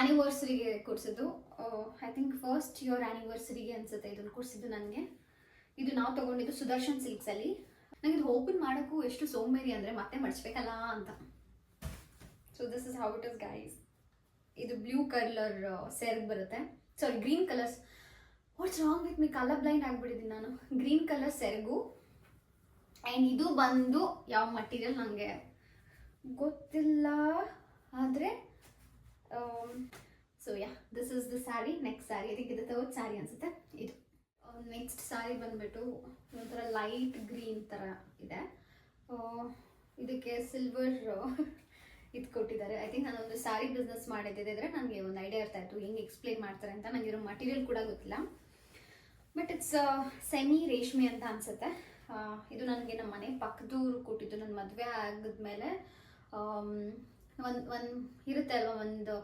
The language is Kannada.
ಆ್ಯನಿವರ್ಸರಿಗೆ ಕೊಡಿಸಿದ್ದು. ಐ ಥಿಂಕ್ ಫಸ್ಟ್ ಇಯರ್ ಆ್ಯನಿವರ್ಸರಿಗೆ ಅನಿಸುತ್ತೆ ಇದನ್ನು ಕೊಡಿಸಿದ್ದು ನನಗೆ. ಇದು ನಾವು ತೊಗೊಂಡಿದ್ದು ಸುದರ್ಶನ್ ಸಿಲ್ಕ್ಸಲ್ಲಿ. ನನಗೆ ಇದು ಓಪನ್ ಮಾಡೋಕ್ಕೂ ಎಷ್ಟು ಸೋಂಬೇರಿ ಅಂದರೆ ಮತ್ತೆ ಮಡಿಸ್ಬೇಕಲ್ಲ ಅಂತ. So this is how it is guys. ಇದು ಬ್ಲೂ ಕಲರ್ ಸೆರಗ್ ಬರುತ್ತೆ, sorry green colours. What's wrong with me, colour blind ಆಗಿಬಿಟ್ಟಿದ್ದೀನಿ ನಾನು. ಗ್ರೀನ್ ಕಲರ್ ಸೆರಗು. ಆ್ಯಂಡ್ ಇದು ಬಂದು ಯಾವ ಮಟೀರಿಯಲ್ ನನಗೆ ಗೊತ್ತಿಲ್ಲ, ಆದರೆ so yeah this is the sari. Next sari, ಅದಕ್ಕೆ ಇದು ಥರ್ಡ್ ಸ್ಯಾರಿ ಅನಿಸುತ್ತೆ ಇದು. ನೆಕ್ಸ್ಟ್ ಸ್ಯಾರಿ ಬಂದುಬಿಟ್ಟು ಒಂಥರ ಲೈಟ್ ಗ್ರೀನ್ ಥರ ಇದೆ. ಇದಕ್ಕೆ ಸಿಲ್ವರ್ ಇದು ಕೊಟ್ಟಿದ್ದಾರೆ. ಐ ಥಿಂಕ್ ನಾನೊಂದು ಸ್ಯಾರಿ ಬಿಸ್ನೆಸ್ ಮಾಡಿದ್ದಿದ್ರೆ ನನಗೆ ಒಂದು ಐಡಿಯಾ ಇರ್ತಾ ಇತ್ತು ಹೆಂಗೆ ಎಕ್ಸ್ಪ್ಲೇನ್ ಮಾಡ್ತಾರೆ ಅಂತ. ನನಗಿರೋ ಮಟೀರಿಯಲ್ ಕೂಡ ಗೊತ್ತಿಲ್ಲ, ಬಟ್ ಇಟ್ಸ್ ಸೆಮಿ ರೇಷ್ಮೆ ಅಂತ ಅನಿಸುತ್ತೆ. ಇದು ನನಗೆ ನಮ್ಮ ಮನೆ ಪಕ್ಕದೂರು ಕೊಟ್ಟಿದ್ದು. ನನ್ನ ಮದುವೆ ಆಗಿದ್ಮೇಲೆ ಒಂದು ಇರುತ್ತೆ ಅಲ್ವ, ಒಂದು